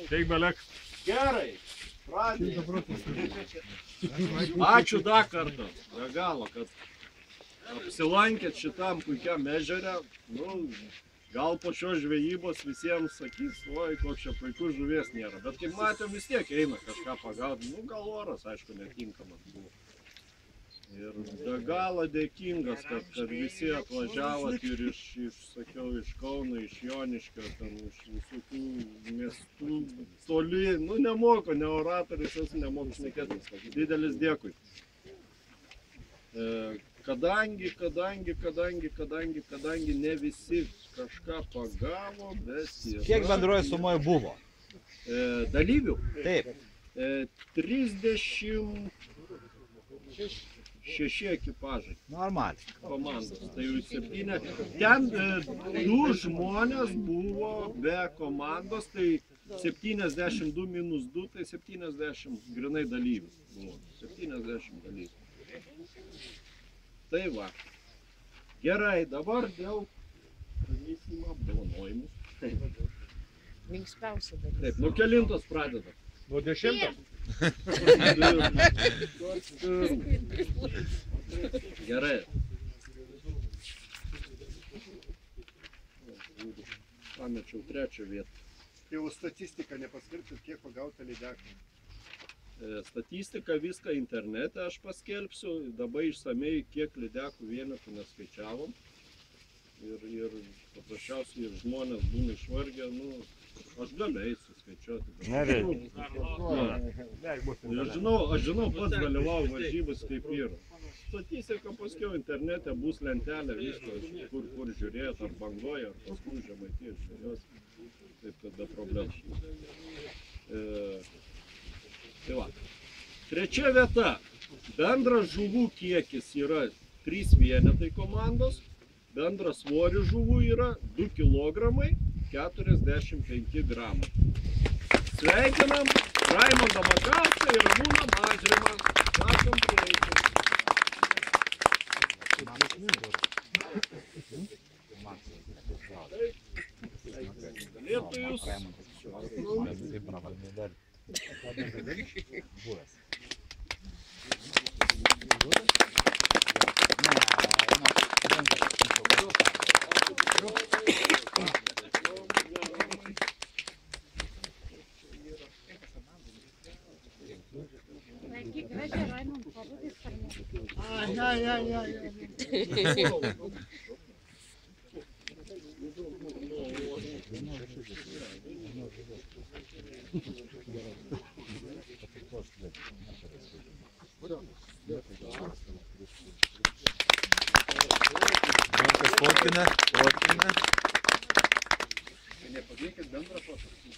Teik belek. Gerai. Ačiū dar kartą, be galo, kad apsilankėt šitam puikiam ežere. Nu, gal po šios žvejybos visiems sakys, oi, koks čia puikus žuvies nėra. Bet kaip matėm, vis tiek eina kažką pagauti. Nu, gal oras, aišku, netinkamas buvo. Ir be galo dėkingas, kad visi atvažiavot ir sakiau, iš Kauno, iš Joniškio, ten iš visokių miestų toli. Nu, nemoku, ne oratorius, esu nemoku šnekėtis. Didelis dėkui. Kadangi ne visi kažką pagavo, bet yra... Kiek bendroje sumoje buvo? Dalyvių? Taip. 36 ekipažai. Normaliai. Komandos. Tai jau 7. Ten 2 žmonės buvo be komandos, tai 72 minus 2, tai 70 grinai dalyvių buvo. 70 dalyvių. Tai va. Gerai, dabar dėl pradėsim apdovanojimus. Linksmiausia dalis. Taip, nuo kelintos pradeda? Nuo 10. Gerai. Pamečiau 3 vietą. Jau statistiką nepaskelbsit, kiek pagauta lydekų. Statistiką viską internete aš paskelbsiu, dabar išsamei kiek lydekų vienetų neskaičiavom. Ir paprasčiausiai ir žmonės būna išvargę, nu, aš galiu eiti suskaičiuoti. Aš žinau, pats dalyvau varžybas kaip yra. Statistika paskiau internete bus lentelė, viskas, kur žiūrėt, ar bangoja, ar paskui Žemaitijos žvejos, taip kad be problemų. Tai va. 3 vieta. Bendras žuvų kiekis yra 3 vienetai komandos. Bendras svoris žuvų yra 2 kg 45 gramai. Sveikinam Raimondą Makauską ir Ramūną Mažrimą. Prašom prieiti. Galėtų jūs...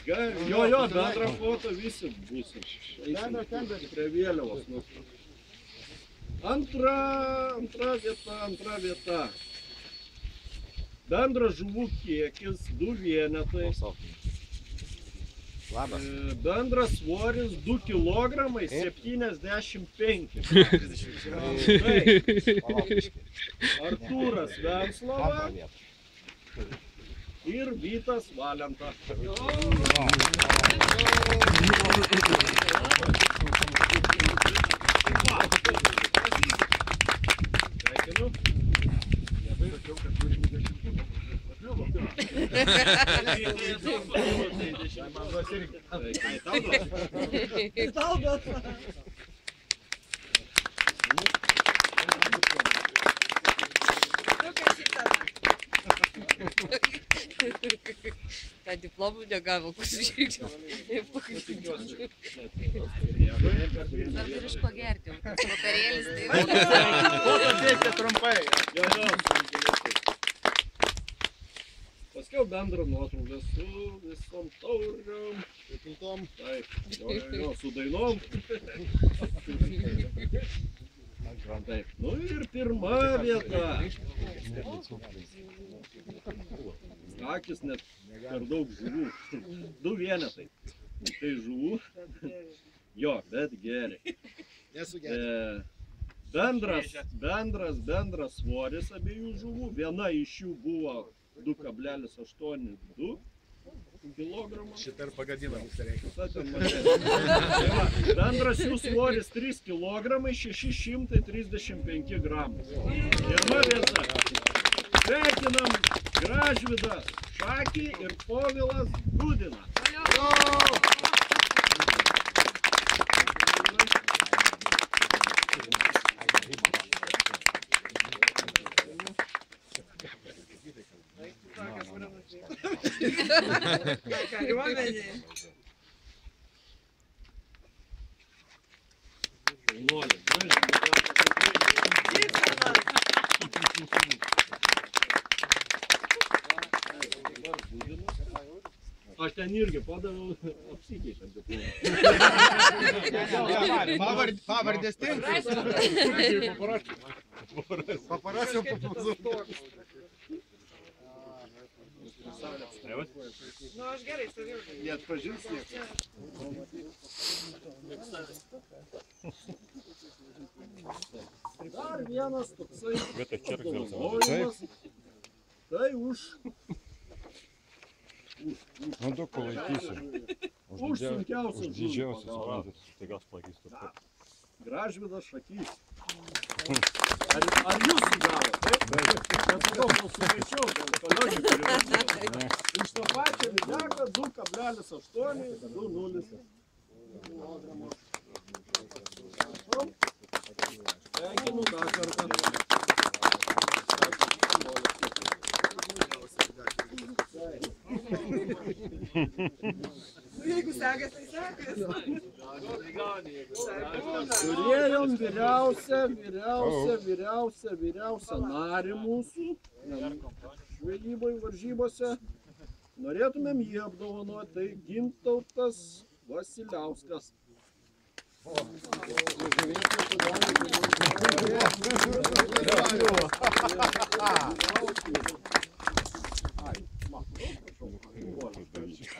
Jo, bendrą foto visi būsim. Prie vėliavos. Antra vieta. Bendras žuvų kiekis 2 vienetai. Bendras svoris 2 kg 75. Artūras Venslova ir Vytas Valenta. Sveikinu. Ką diplomų negavo, pasižiūrėjau. Dar ir iš pagerti, tas vakarėlis tai... Foto dėkite trumpai. Paskiau bendrą nuotrauką su visom tauriom. Taip, jo, su dainom. Taip, nu ir 1 vieta. Akis net per daug žuvų. 2 vienetai. Tai žuvų. Jo, bet gerai. Bendras svoris abiejų žuvų. Viena iš jų buvo 2,82. kilogramų. Šitą ir pagadina visą reikalą. Ta ten mažesnė. Bendras jų svoris 3 kg 635 gramų. Pirma vieta. Sveikinam Gražvydą Šakį ir Povilas Gudinas. Aš ten irgi padaviau, apsikeitėm diplomą. Pavardės tinka. Paparašiau papazu. Nu, aš gerai saviau. Jie atpažins niekas. Dar vienas toksai Apdovanojimas. Tai už Nu, daug palaikysiu. Už sunkiausias didžiausias žuvį suprantat, tai gal palaikysiu. Gražvydas Šakys. Ar jūs sugavo, taip? Nesakau, gal sumaičiau, gal kolegų turiu. Iš to pačio lydeką 2,8, 2,0. Sveikinu dar kartą. Jeigu sekas, tai sekas. Turėjom vyriausią narį mūsų žvejybai varžybose. Norėtumėm jį apdovanoti, tai Gintautas Vasiliauskas.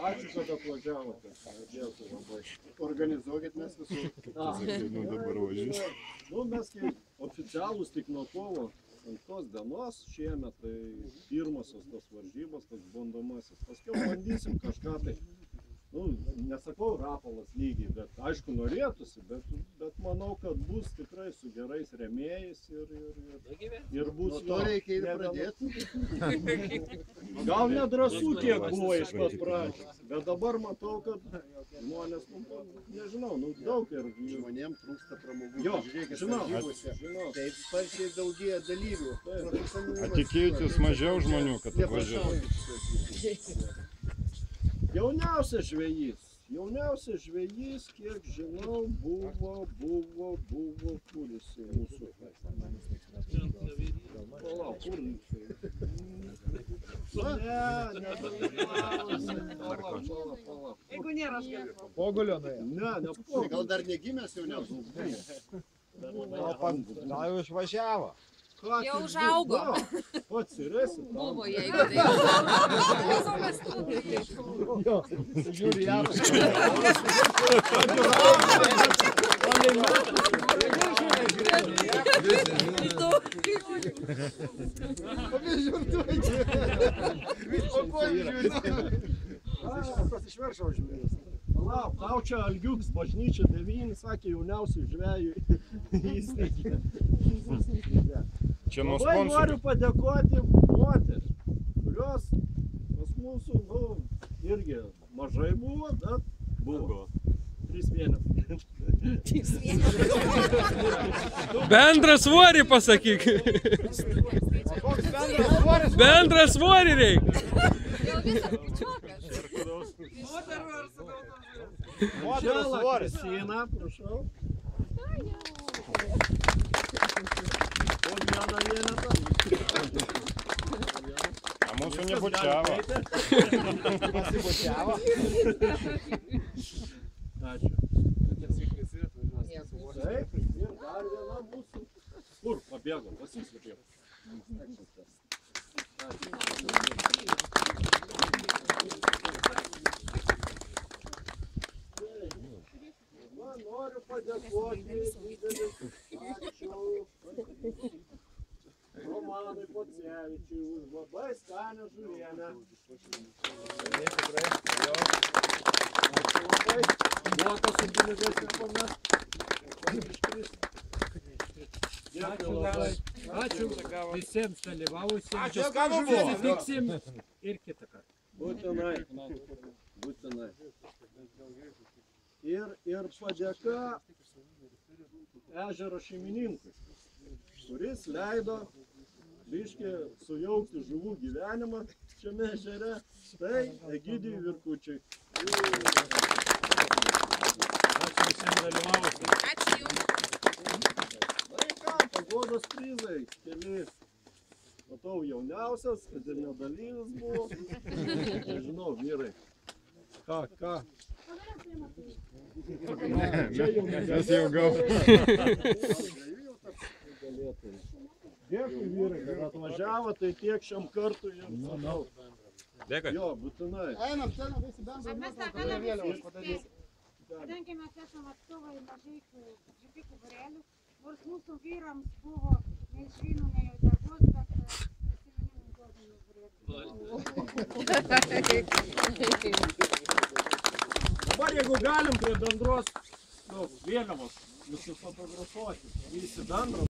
Ačiū, kad atvažiavote. Organizuokit mes visur. Nu, dabar važiuosiu. Nu, mes kaip oficialūs tik nuo kovo 5 dienos šiemet, tai pirmosios tos varžybos, tas bandomasis. Paskiau bandysim kažką tai. Nu, nesakau Rapolas lygiai, bet aišku norėtųsi, bet manau, kad bus tikrai su gerais rėmėjais ir bus... Nuo to reikia ir pradėti. Gal nedrąsų tiek buvo iš pat pradžios, bet dabar matau, kad žmonės, nu, nežinau, nu, daug ir... Žmonėm trūksta pramogų. Jo, Žiūrėkit, žinau. varžybose. Taip sparčiai daugėja dalyvių. Tikėjotės mažiau žmonių, kad atvažiuotų. Jauniausias žvejys, kiek žinau, buvo, kuris mūsų. Palauk, kur jisai? Palauk. Jeigu nėra, aš galiu. Pogulio nuėjo. Ne, Gal dar negimęs jauniausias? Gal jau išvažiavo. Jau užaugo. Pats įresi. Buvo, jeigu tai. Žiūri ją. Pasišveršau žvėris. Palauk, tau čia Algiuks bažnyčia 9, sakė jauniausiai žvejui įsteigė. Čia nuo Labai noriu sponsorių. padėkoti moterį, kurios pas mūsų, nu, irgi mažai buvo, bet buvo. 3 mėnesiai. Bendrą svorį pasakyk. Bendrą svorį reikia. Jau visą kurčioką. Moterų ar su gautom. Moterų svoris. Kristina, prašau. Po vieną vienetą. A mūsų nebučiavo. Pasibučiavo. Ačiū. Taip, ir dar viena mūsų. Kur pabėgo? Pasislėpė. Noriu padėkoti. Ačiū. Romanui Pocevičiui už labai skanią žuvienę. pinigai tik pamet. Dėkui labai. Ačiū visiems dalyvavusiems. Ačiū, skanu buvo. Susitiksim ir kitą kartą. Būtinai. Būtinai. Ir padėka ežero šeimininkui, kuris leido biškį sujaukti žuvų gyvenimą šiame ežere. Tai Egidijui Virkučiui. Ačiū visiems dalyvavusiems. Ačiū Jums. Na ir ką, paguodos prizai, keli. Matau jauniausias, kad ir nedalyvis buvo. Nežinau, vyrai. Ką? Mes jau gal. Dėkui vyrai, kad atvažiavo, tai tiek šiam kartui jums sakau. Dėkui. Jo, būtinai. Einam, ten visi bendro nuotrauką prie vėliavos padaryti. Kadangi mes esame atstovai mažeikių žipikų būrelių, nors mūsų vyrams buvo nei žvynų, nei darbos, bet prisiminimų duodami būrelių. Dabar jeigu galim prie bendros vėliavos nusifotografuoti, visi bendro.